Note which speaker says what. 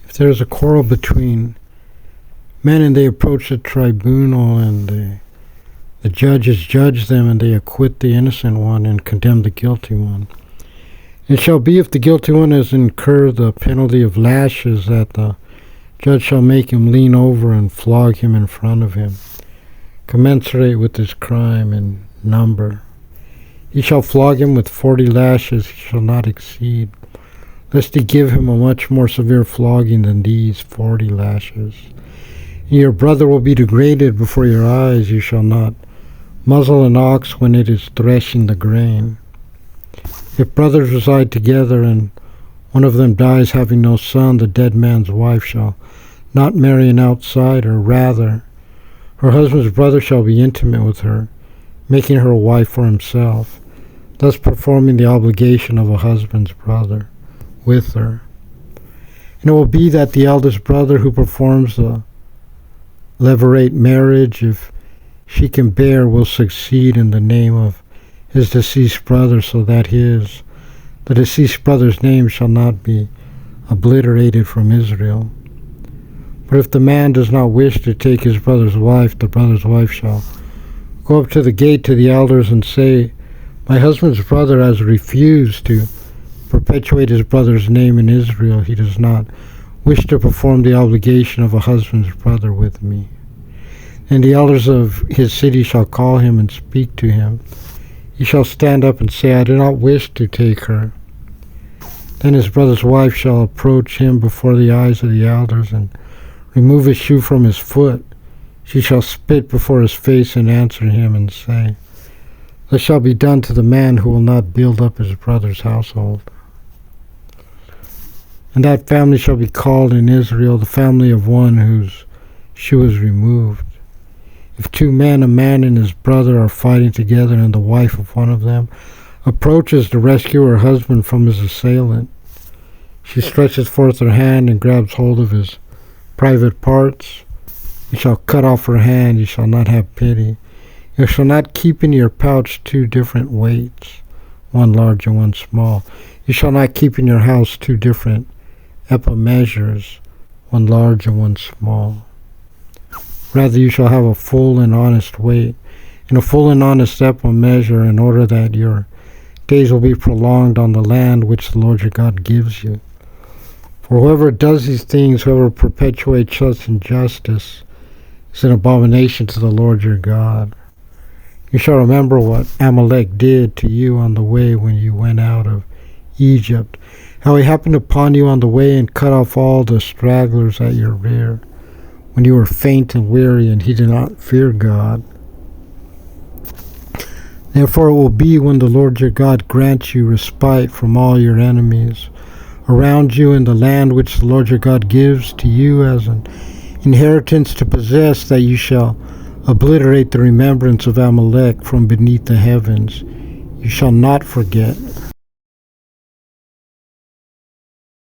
Speaker 1: If there is a quarrel between men and they approach the tribunal and the judges judge them and they acquit the innocent one and condemn the guilty one, it shall be if the guilty one has incurred the penalty of lashes that the judge shall make him lean over and flog him in front of him, commensurate with his crime in number. He shall flog him with 40 lashes, he shall not exceed, lest he give him a much more severe flogging than these 40 lashes. And your brother will be degraded before your eyes. You shall not muzzle an ox when it is threshing the grain. If brothers reside together and one of them dies having no son, the dead man's wife shall not marry an outsider. Rather, her husband's brother shall be intimate with her, making her a wife for himself, thus performing the obligation of a husband's brother with her. And it will be that the eldest brother who performs the levirate marriage, if she can bear, will succeed in the name of his deceased brother, so that the deceased brother's name shall not be obliterated from Israel. But if the man does not wish to take his brother's wife, the brother's wife shall go up to the gate to the elders and say, my husband's brother has refused to perpetuate his brother's name in Israel. He does not wish to perform the obligation of a husband's brother with me. And the elders of his city shall call him and speak to him. He shall stand up and say, I do not wish to take her. Then his brother's wife shall approach him before the eyes of the elders and remove his shoe from his foot. She shall spit before his face and answer him and say, this shall be done to the man who will not build up his brother's household. And that family shall be called in Israel the family of one whose shoe is removed. If two men, a man and his brother, are fighting together, and the wife of one of them approaches to rescue her husband from his assailant, she stretches forth her hand and grabs hold of his private parts. You shall cut off her hand, you shall not have pity. You shall not keep in your pouch 2 different weights, one large and one small. You shall not keep in your house 2 different ephah measures, one large and one small. Rather, you shall have a full and honest weight, and a full and honest ephah measure, in order that your days will be prolonged on the land which the Lord your God gives you. For whoever does these things, whoever perpetuates such injustice, is an abomination to the Lord your God. You shall remember what Amalek did to you on the way when you went out of Egypt, how he happened upon you on the way and cut off all the stragglers at your rear, when you were faint and weary, and he did not fear God. Therefore it will be, when the Lord your God grants you respite from all your enemies around you in the land which the Lord your God gives to you as an inheritance to possess, that you shall obliterate the remembrance of Amalek from beneath the heavens. You shall not forget